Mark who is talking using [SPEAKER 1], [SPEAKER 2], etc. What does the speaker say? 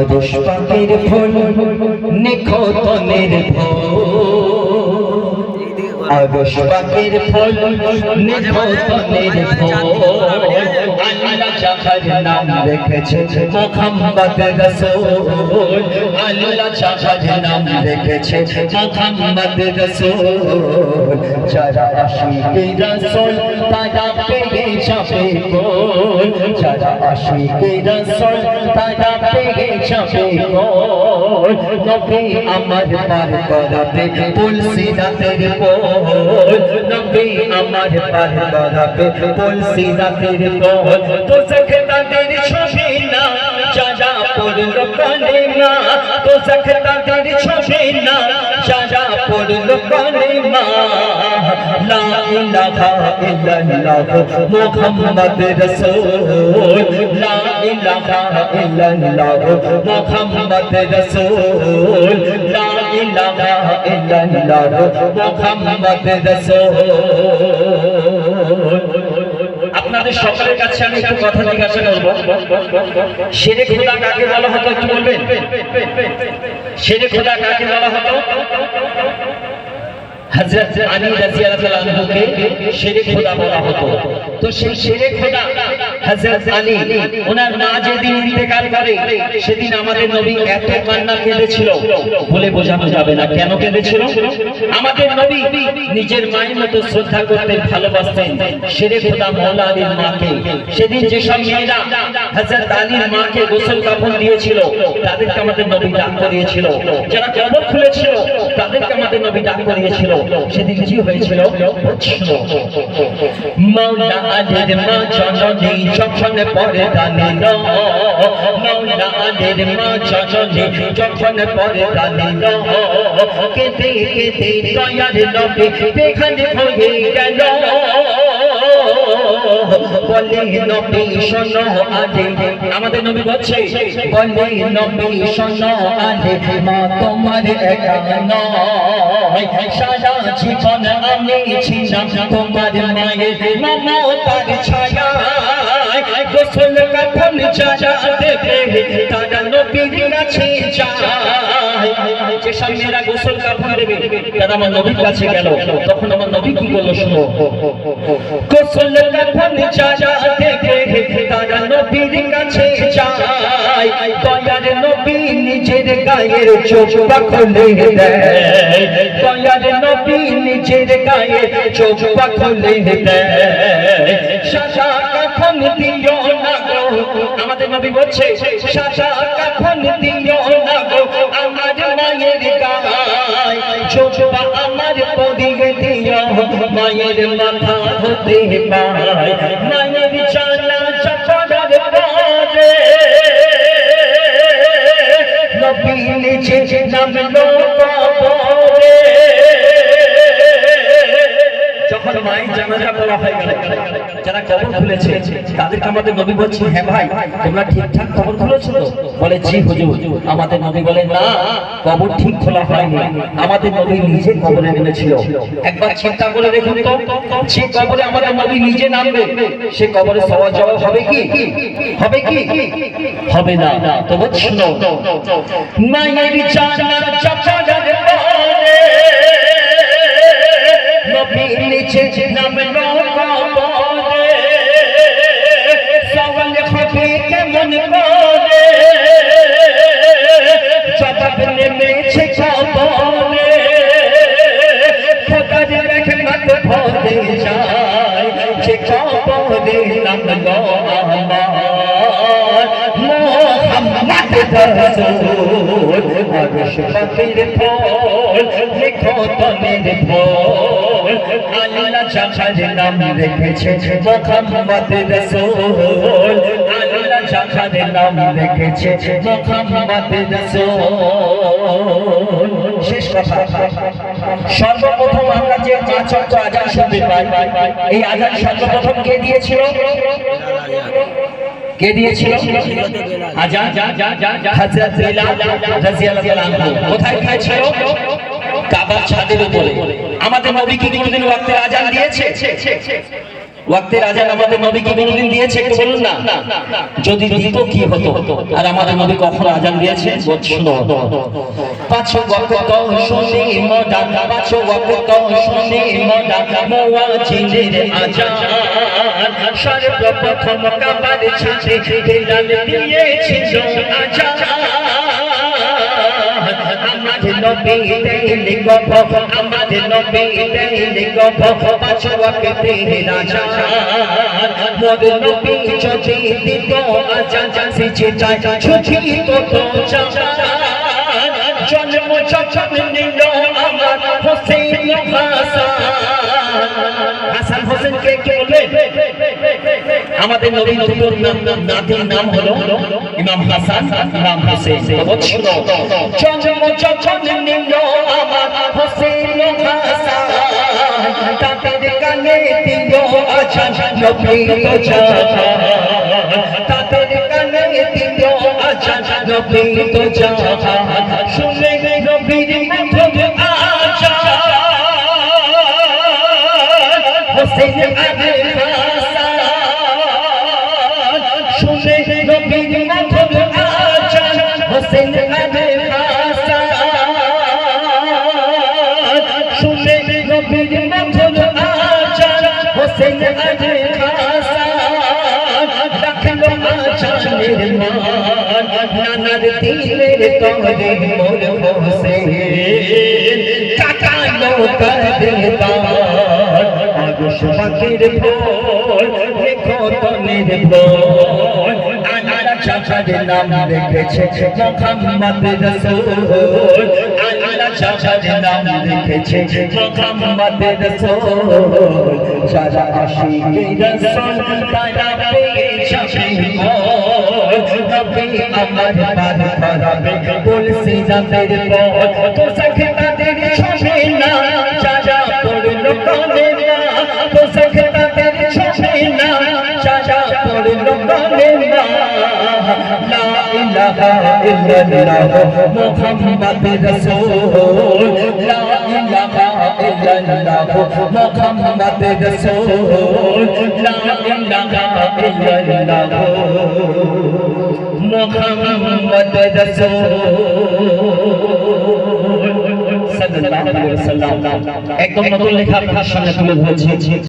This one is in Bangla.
[SPEAKER 1] পুষ্পাকের ফুল নিখোতনের পুষ্পাকের ফুল নিখোতনের আল্লাহ যাহার নাম রেখেছে মুহাম্মদ রাসূল আল্লাহ যাহার নাম রেখেছে মুহাম্মদ রাসূল যারা আশিকে রাসূল তারা পেয়ে যাবে গোল যারা আশিকে রাসূল তারা পেয়ে যাবে গোল নবী আমার পার করাবে পুল সিরাতের পোল নবী আমার পার করাবে পুল সিরাতের পোল তো তাদের ছবি না যারা পড়ল কালেমা তো তাদের ছবি না যারা পড়ল কালেমা লা ইলাহা ইল্লাল্লাহ মুহাম্মদ রাসূল লা ইলাহা ইল্লাল্লাহ মুহাম্মদ রাসূল লা ইলাহা ইল্লাল্লাহ মুহাম্মদ রাসূল। আপনাদের সকলের কাছে আমি একটু কথা জিজ্ঞাসা করব, শেরে খোদা কাকে বলা হতো একটু বলবেন? শেরে খোদা কাকে বলা হতো? হযরত আলী রাদিয়াল্লাহু আনহুকে শেরে খোদা বলা হতো। তো সেই শেরে খোদা হযরত আলী ওনার মা যেদিন ইন্তেকাল করে সেদিন আমাদের নবী এত কান্না কেঁদেছিল বলে বোঝানো যাবে না। কেন কেঁদেছিল? আমাদের নবী নিজের মায়ের মতো শ্রদ্ধা করতেন, ভালোবাসতেন শেরে খোদা মাওলা আলীর মাকে। সেদিন যেসব মেয়েরা হযরত আলীর মাকে গোসল কাফন দিয়েছিল তাদেরকে আমাদের নবী দান করিয়েছিল, যারা কবর খুলেছিল তাদেরকে আমাদের নবী দান করিয়েছিল। সেদিন কি হয়েছিল? মাওলা আলীর মা জননী যখন পর্দা নিল, মাওলা আলীর মা জননী যখন পর্দা নিল, কেঁদে কেঁদে দয়ার নবী বেখানে হয়ে গেল। বলে নবী শোনো আলে, আমাদের নবী বলছে বলে নবী শোনো আলে, মা তোমার একা নয়, সারা জীবন আমি ছিলাম তোমার মায়ের মমতার ছায়ায়। গোসল কাফন যারা দেবে তারা নবীর কাছে যায়। যেসব মেয়েরা গোসল কাফন দেবে তারা আমার নবীর কাছে গেল, তখন আমার নবী কি করলো শুনো। গোসল কাফন যারা দেবে তারা নবীর কাছে যায়, দয়ার নবী নিজের গায়ের চোখটা খুলে দেয়, দয়ার নবী নিজের গায়ের চোখটা খুলে দেয়। সাদা কাফন দিও না গো, আমাদের নবী বলছে সাদা কাফন দিও না গো আমার মায়ের গায়, চোখটা আমার পরিয়ে দিও মায়ের মাথা হতে পায়। মায়ের জানা চাপার পরে নবী নিচে নামলো কবরে। যখন মায়ের জানাজা পড়া হয়ে গেল, যারা কবর খুলেছে তাদেরকে আমাদের নবী বলছে হ্যাঁ ভাই তোমরা ঠিকঠাক কবর খুলেছো তো? বলে জি হুজুর। আমাদের নবী বলেন না, কবর ঠিক খোলা হয়নি, আমাদের নবী নিজে কবরে নেমেছিল। একবার চিন্তা করে দেখুন তো, যে কবরে আমাদের নবী নিজে নামবে সে কবরে সওয়াল জবাব হবে কি? হবে কি? হবে না। তবে শুনো, মায়ের জানার চাচার পরে নবী নিচে নামলো কবরে, সওয়াল হবে কেমন করে, জবাব নেমেছে কবরে। খোদার রহমত ভরে যায় যে কবরে নামলো আমার মুহাম্মদ রাসূল। আরশ পাকের ফুল নিখোতনের ফুল আল্লাহ যাহার নাম রেখেছে মুহাম্মদ রাসূল, আল্লাহ যাহার নাম রেখেছে মুহাম্মদ রাসূল। শেষ কথা, সর্বপ্রথম আমরা যে পাঁচ ওয়াক্ত আযান শুনতে পাই, এই আযান সর্বপ্রথম কে দিয়েছিল? কে দিয়েছিল আযান? হযরত বিলাল রাদিয়াল্লাহু আনহু। কোথায় দিয়েছিল? কাবার ছাদের উপরে। আমাদের নবী কি কোনদিন ওয়াক্তের আযান দিয়েছে? ওয়াক্তের আজান আমাদের নবী কি কোনোদিন দিয়েছে? একটু বলুন না। যদি দিত কি হতো? আর আমাদের নবী কখন আজান দিয়েছে? শুনো, 5 ওয়াক্ত শুনি মোডা, 5 ওয়াক্ত শুনি মোডা, মুয়াজ্জিনের আজান সর্বপ্রথম কাবার ছাড়ে বিলাল দিয়েছিল আজান। আমাদের নবী দেইলি গপ, আমাদের নবী দেইলি গপ, 5 ওয়াক্তের আজান। মোর নবী যদি দিত আজান, সিজদায় ঝুঁকিত তো জান। জন্ম যখন নিল আমার হোসেন হাসান, হাসান হোসেনকে কি বলবে? আমাদের নবী দুটোর নাতির নাম হলো ইমাম হাসান, ইমাম হোসেন। জন্ম যখন নিল আমার হোসেন হাসান, তাদের কানে দিল আজান নবী তো জান, তাদের কানে দিল আজান নবী তো জান। শুনে নবীর মধুর আজান হোসেন আগে হাসান, শুনে নবীর মধুর আজান হোসেন আগে হাসান, শুনে নবীর মধুর আজান হোসেন আগে হাসান। রাখলো আজানের মান নানার দিলের তরে মোর হোসেন, কাটালো কাদের দান আগস পাখির ভোর, রেখো তনের ভোর। আল্লাহ চাচার নাম রেখেছে মুহাম্মদ রাসূল, আল্লাহ চাচার নাম রেখেছে মুহাম্মদ রাসূল। যারা আশিকে রাসূল তারা পেয়ে যাবে মোর, নবী আমার পার করাবে বলছি যাদের পথ। তো সখে তাদের ছবে না যারা পড়লো কালেমা, তো সখে তাদের ছবে না যারা পড়লো কালেমা। লা ইলাহা ইল্লাল্লাহ মুহাম্মদ রাসূল, লা ইলাহা ইল্লাল্লাহ মুহাম্মদ রাসূল, লা ইলাহা ইল্লাল্লাহ মুহাম্মদ রাসূল সাল্লাল্লাহু আলাইহি ওয়াসাল্লাম। একদম নতুন লেখা আপনার সামনে তুলে ধরছি।